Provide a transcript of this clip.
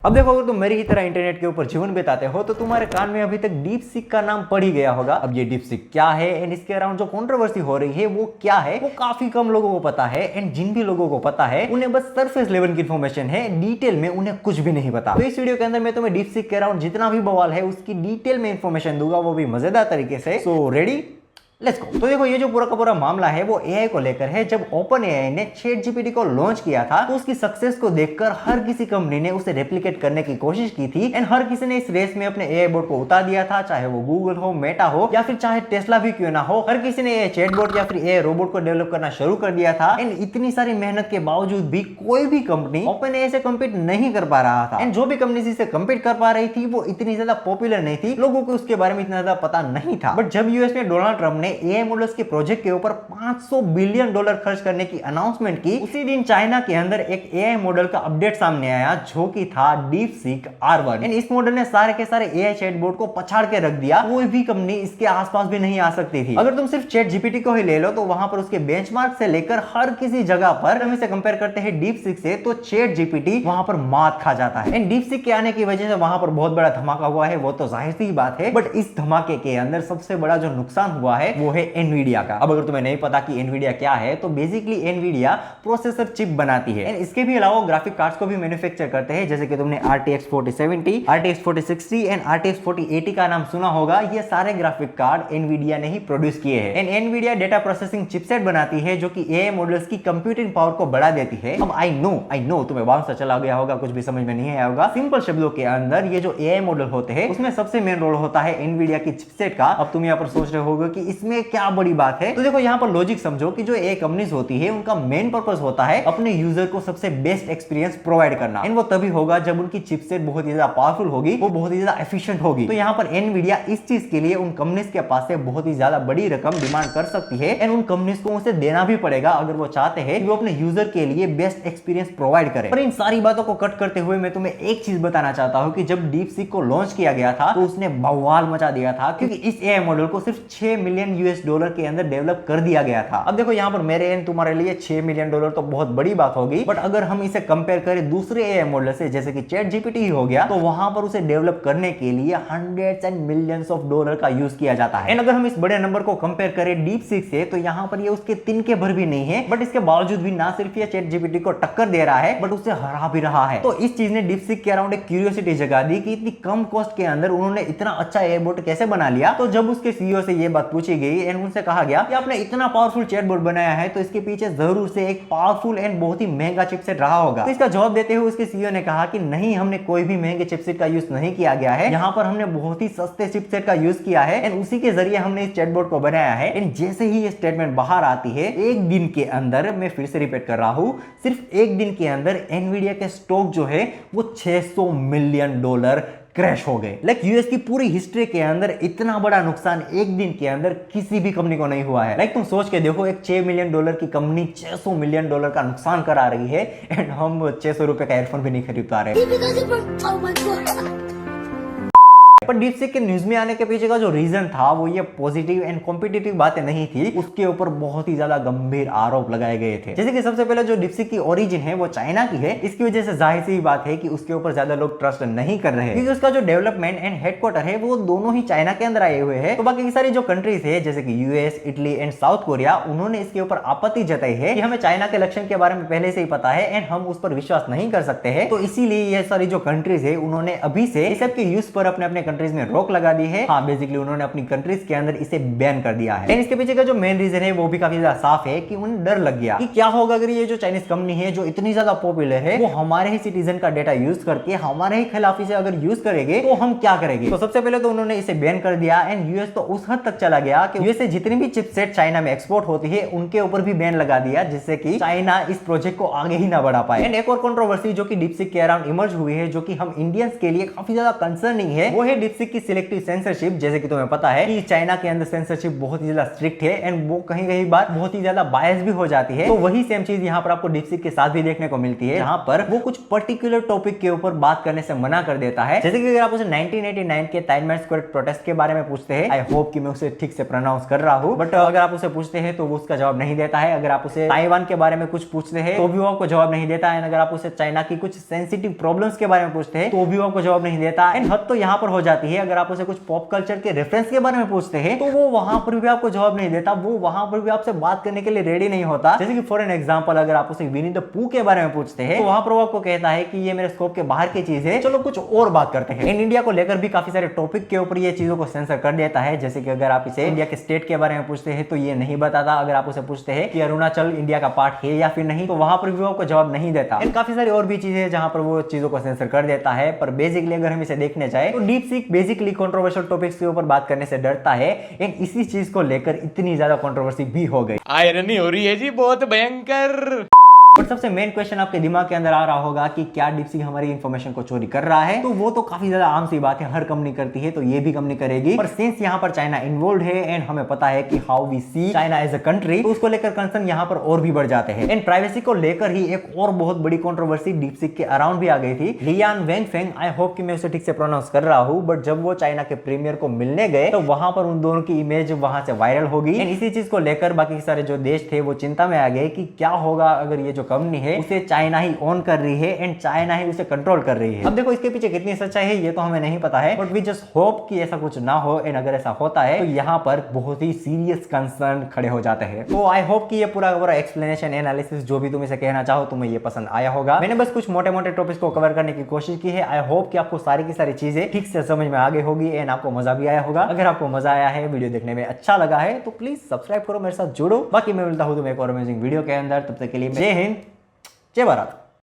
अब देखो, अगर तुम मेरी ही तरह इंटरनेट के ऊपर जीवन बिताते हो तो तुम्हारे कान में अभी तक डीप सीक का नाम पड़ ही गया होगा। अब ये डीप सीक क्या है एंड इसके अराउंड जो कंट्रोवर्सी हो रही है वो क्या है, वो काफी कम लोगों को पता है। एंड जिन भी लोगों को पता है उन्हें बस सरफेस लेवल की इन्फॉर्मेशन है, डिटेल में उन्हें कुछ भी नहीं पता। तो इस वीडियो के अंदर मैं तुम्हें डीप सीक के अराउंड जितना भी बवाल है उसकी डिटेल में इन्फॉर्मेशन दूंगा, वो भी मजेदार तरीके से। So ready, let's go. तो देखो, ये जो पूरा का पूरा मामला है वो एआई को लेकर है। जब ओपन एआई ने चैट जीपीटी को लॉन्च किया था तो उसकी सक्सेस को देखकर हर किसी कंपनी ने उसे रेप्लिकेट करने की कोशिश की थी एंड हर किसी ने इस रेस में अपने एआई बोर्ड को उतार दिया था, चाहे वो गूगल हो, मेटा हो या फिर चाहे टेस्ला भी क्यों ना हो। हर किसी ने एआई चैट बोर्ड या फिर एआई रोबोट को डेवलप करना शुरू कर दिया था एंड इतनी सारी मेहनत के बावजूद भी कोई भी कंपनी ओपन एआई से कम्पीट नहीं कर पा रहा था। एंड जो भी कंपनी से कम्पीट कर पा रही थी वो इतनी ज्यादा पॉपुलर नहीं थी, लोगों को उसके बारे में इतना ज्यादा पता नहीं था। बट जब यूएस में डोनाल्ड ट्रंप ने एआई मॉडल्स के प्रोजेक्ट के ऊपर $500 बिलियन खर्च करने की अनाउंसमेंट की, उसी दिन चाइना के अंदर एक एआई मॉडल का अपडेट सामने आया जो कि था DeepSeek R1। एंड इस मॉडल ने सारे के सारे एआई चैटबॉट को पछाड़ के रख दिया, कोई भी कंपनी इसके आसपास भी नहीं आ सकती थी। अगर तुम सिर्फ चैट जीपीटी को ही ले लो तो वहां पर उसके बेंचमार्क से लेकर हर किसी जगह पर हम इसे कंपेयर करते हैं DeepSeek से, तो चैट जीपीटी वहां पर मात खा जाता है। एंड DeepSeek के आने की वजह से वहां पर बहुत बड़ा धमाका हुआ है, वो तो जाहिर सी बात है। बट इस धमाके के अंदर सबसे बड़ा जो नुकसान हुआ है वो है एनवीडिया का। अब अगर तुम्हें नहीं पता कि एनवीडिया क्या है, तो बेसिकली एनवीडिया प्रोसेसर चिप बनाती है एंड इसके भी अलावा ग्राफिक कार्ड्स को भी मैन्युफैक्चर करते हैं, जैसे कि तुमने RTX 4070, RTX 4060 एंड RTX 4080 का नाम सुना होगा। ये सारे ग्राफिक कार्ड एनवीडिया ने ही प्रोड्यूस किए हैं। And Nvidia data processing chipset बनाती है जो कि एआई मॉडल्स की कंप्यूटिंग पावर को बढ़ा देती है। अब आई नो तुम्हें बाउंसर चला गया होगा, कुछ भी समझ में नहीं आया होगा। सिंपल शब्दों के अंदर ये जो एआई मॉडल होते हैं उसमें सबसे मेन रोल होता है एनवीडिया की चिपसेट का। अब तुम यहाँ पर सोच रहे होगे कि इसमें क्या बड़ी बात है, तो देखो यहाँ पर लॉजिक समझो कि जो एआई कंपनीज होती है उनका मेन पर्पस होता है अपने यूजर को सबसे बेस्ट एक्सपीरियंस प्रोवाइड करना। एंड वो तभी होगा जब उनकी चिपसेट बहुत ही ज्यादा पावरफुल होगी, वो बहुत ही ज्यादा एफिशिएंट होगी। तो यहाँ पर एनवीडिया इस चीज के लिए उन कंपनीज के पास से बहुत ही ज्यादा बड़ी रकम डिमांड कर सकती है एंड उन कंपनीज को उसे देना भी पड़ेगा अगर वो चाहते हैं कि वो अपने यूजर के लिए बेस्ट एक्सपीरियंस प्रोवाइड करें। पर इन सारी बातों को कट करते हुए मैं तुम्हें एक चीज बताना चाहता हूं कि जब DeepSeek को लॉन्च किया गया था तो उसने बवाल मचा दिया था, क्योंकि इस एआई मॉडल को सिर्फ $6 मिलियन के अंदर डेवलप कर दिया गया था। अब देखो, यहाँ पर मेरे एंड तुम्हारे लिए $6 मिलियन तो बहुत बड़ी बात होगी, बट अगर हम इसे कंपेयर करें दूसरे एआई मॉडल से, जैसे कि चैट जीपीटी ही हो गया, तो वहां पर उसे डेवलप करने के लिए hundreds and millions of dollar का यूज किया जाता है। एंड अगर हम इस बड़े नंबर को कंपेयर करें DeepSeek से, तो यहाँ पर ये उसके तिनके भर भी नहीं है। बट इसके बावजूद भी ना सिर्फ ये चैट जीपीटी को टक्कर दे रहा है बट उसे हरा भी रहा है। तो इस चीज ने DeepSeek के अराउंड एक क्यूरियोसिटी जगा दी कि इतनी कम कॉस्ट के अंदर उन्होंने इतना अच्छा एआई बोट कैसे बना लिया। तो जब उसके सीईओ से ये बात पूछी गई एंड उनसे कहा गया कि आपने इतना पावरफुल चैटबॉट बनाया है तो इसके पीछे जरूर से एक पावरफुल एंड बहुत ही महंगा चिपसेट रहा होगा। तो इसका जवाब देते हुए उसके सीईओ ने कहा कि नहीं, हमने कोई भी महंगे चिपसेट का यूज नहीं किया गया है, यहाँ पर हमने बहुत ही सस्ते चिपसेट का यूज किया है एंड उसी के जरिए हमने इस चैटबॉट को बनाया है। एंड जैसे ही ये स्टेटमेंट बाहर आती है, एक दिन के अंदर, मैं फिर से रिपीट कर रहा हूं, सिर्फ एक दिन के अंदर एनवीडिया के स्टॉक जो है वो $600 मिलियन क्रैश हो गए। लाइक यूएस की पूरी हिस्ट्री के अंदर इतना बड़ा नुकसान एक दिन के अंदर किसी भी कंपनी को नहीं हुआ है। लाइक तुम सोच के देखो, एक $6 मिलियन की कंपनी $600 मिलियन का नुकसान करा रही है एंड हम ₹600 का एयरफोन भी नहीं खरीद पा रहे। पर DeepSeek के न्यूज में आने के पीछे का जो रीजन था वो ये पॉजिटिव एंड कॉम्पिटिटिव बातें नहीं थी, उसके ऊपर बहुत ही ज्यादा गंभीर आरोप लगाए गए थे। जैसे कि सबसे पहले जो DeepSeek की ओरिजिन है वो चाइना की है, इसकी वजह से जाहिर सी बात है कि उसके ऊपर ज्यादा लोग ट्रस्ट नहीं कर रहे हैं, क्योंकि उसका जो डेवलपमेंट एंड हेडक्वार्टर है वो दोनों ही चाइना के अंदर आए हुए हैं। तो बाकी की सारी जो कंट्रीज है जैसे कि US, Italy and south Korea, उन्होंने इसके ऊपर आपत्ति जताई है कि हमें चाइना के लक्षण के बारे में पहले से ही पता है एंड हम उस पर विश्वास नहीं कर सकते हैं। तो इसीलिए ये सारी जो कंट्रीज है उन्होंने अभी से इस सब के यूज पर अपने अपने कंट्रीज में रोक लगा दी है। हाँ, बेसिकली उन्होंने अपनी कंट्रीज के अंदर इसे बैन कर दिया है। इसके पीछे का जो मेन रीजन है वो भी काफी ज्यादा साफ है कि उन्हें डर लग गया कि क्या होगा अगर ये जो चाइनीज कंपनी है जो इतनी ज्यादा पॉपुलर है वो हमारे ही सिटीजन का डेटा यूज करके हमारे ही खिलाफ इसे अगर यूज करेंगे तो हम क्या करेंगे। तो सबसे पहले तो उन्होंने इसे बैन कर दिया एंड यूएस तो उस हद तक चला गया कि यूएस से जितनी भी चिपसेट चाइना में एक्सपोर्ट होती है उनके ऊपर भी बैन लगा दिया, जिससे कि चाइना इस प्रोजेक्ट को आगे ही ना बढ़ा पाए। एंड एक और कंट्रोवर्सी जो कि DeepSeek के अराउंड इमर्ज हुई है, जो कि हम इंडियंस के लिए काफी ज्यादा कंसर्निंग है, वो है डीपसीक की सिलेक्टिव सेंसरशिप, जैसे कि तुम्हें पता है कि चाइना के अंदर सेंसरशिप बहुत ही ज्यादा स्ट्रिक्ट है एंड वो कहीं कहीं बात बहुत ही ज्यादा बायस भी हो जाती है। तो वही सेम चीज यहाँ पर आपको डीपसीक के साथ भी देखने को मिलती है, जहां पर वो कुछ पर्टिकुलर टॉपिक के ऊपर बात करने से मना कर देता है। जैसे कि अगर आप उसे 1989 के टाइमर स्क्वायर प्रोटेस्ट के बारे में पूछते हैं, आई होप कि मैं उसे ठीक से प्रोनाउंस कर रहा हूं, बट अगर आप उसे पूछते हैं तो वो उसका जवाब नहीं देता है। अगर आप उसे ताइवान के बारे में कुछ पूछते हैं तो भी वो आपको जवाब नहीं देता है। अगर आप उसे चाइना की कुछ सेंसिटिव प्रॉब्लम्स के बारे में पूछते हैं तो भी वो आपको जवाब नहीं देता। एंड हद तो यहाँ पर हो जाती है, अगर आप उसे कुछ पॉप कल्चर के रेफरेंस के बारे में पूछते हैं तो वो वहां पर भी आपको जवाब नहीं देता, वो वहां पर भी आपसे बात करने के लिए रेडी नहीं होता। जैसे कि फॉर एन एग्जांपल, अगर आप उसे विनी द पू के बारे में पूछते हैं तो वहां पर वो आपको कहता है कि ये मेरे स्कोप के बाहर की चीज है, चलो कुछ और बात करते हैं। इन इंडिया को लेकर भी काफी सारे टॉपिक के ऊपर ये चीजों को सेंसर कर देता है। जैसे कि अगर आप इसे इंडिया के स्टेट के बारे में पूछते हैं तो ये नहीं बताता। अगर आप उसे पूछते हैं कि अरुणाचल इंडिया का पार्ट है या फिर नहीं, तो वहां पर भी आपको जवाब नहीं देता। एंड काफी सारी और भी चीजें हैं जहां पर वो चीजों को सेंसर कर देता है। पर बेसिकली अगर हम इसे देखने जाए तो डीपसीक बेसिकली कंट्रोवर्शियल टॉपिक्स के ऊपर बात करने से डरता है एंड इसी चीज को लेकर इतनी ज्यादा कंट्रोवर्सी भी हो गई। आयरनी हो रही है जी, बहुत भयंकर। बट सबसे मेन क्वेश्चन आपके दिमाग के अंदर आ रहा होगा कि क्या डीपसीक हमारी इंफॉर्मेशन को चोरी कर रहा है? तो वो तो काफी ज्यादा आम सी बात है, हर कंपनी करती है, तो ये भी कंपनी करेगी। पर सिंस यहाँ पर चाइना इन्वॉल्व है एंड हमें पता है कि how we see China as a country, तो उसको लेकर कंसर्न यहाँ पर और भी बढ़ जाते हैं। एंड प्राइवेसी को लेकर ही एक और बहुत बड़ी कंट्रोवर्सी डीपसीक के अराउंड भी आ गई थी। लियान वेंगफेंग, आई होप कि मैं उसे ठीक से प्रोनाउंस कर रहा हूँ, बट जब वो चाइना के प्रीमियर को मिलने गए तो वहां पर उन दोनों की इमेज वहां से वायरल होगी। एंड इसी चीज को लेकर बाकी सारे जो देश थे वो चिंता में आ गए कि क्या होगा अगर ये जो कंपनी है उसे चाइना ही ओन कर रही है एंड चाइना ही उसे कंट्रोल कर रही है। अब देखो इसके पीछे कितनी सच्चाई है ये तो हमें नहीं पता है, बट वी जस्ट होप कि ऐसा कुछ ना हो। एंड अगर ऐसा होता है तो यहाँ पर बहुत ही सीरियस कंसर्न खड़े हो जाते हैं। तो आई होप कि ये पूरा एक्सप्लेनेशन एनालिसिस जो भी तुम इसे कहना चाहो तुम्हें ये पसंद आया होगा। मैंने बस कुछ मोटे मोटे टॉपिक्स को कवर करने की कोशिश की है। आई होप कि आपको सारी की सारी चीजें ठीक से समझ में आ गई होगी एंड आपको मजा भी आया होगा। अगर आपको मजा आया है, वीडियो देखने में अच्छा लगा है, तो प्लीज सब्सक्राइब करो, मेरे साथ जुड़ो। बाकी मैं मिलता हूँ तुम्हें एक और अमेजिंग वीडियो के अंदर। तब तक के लिए जय हिंद, जय भारत।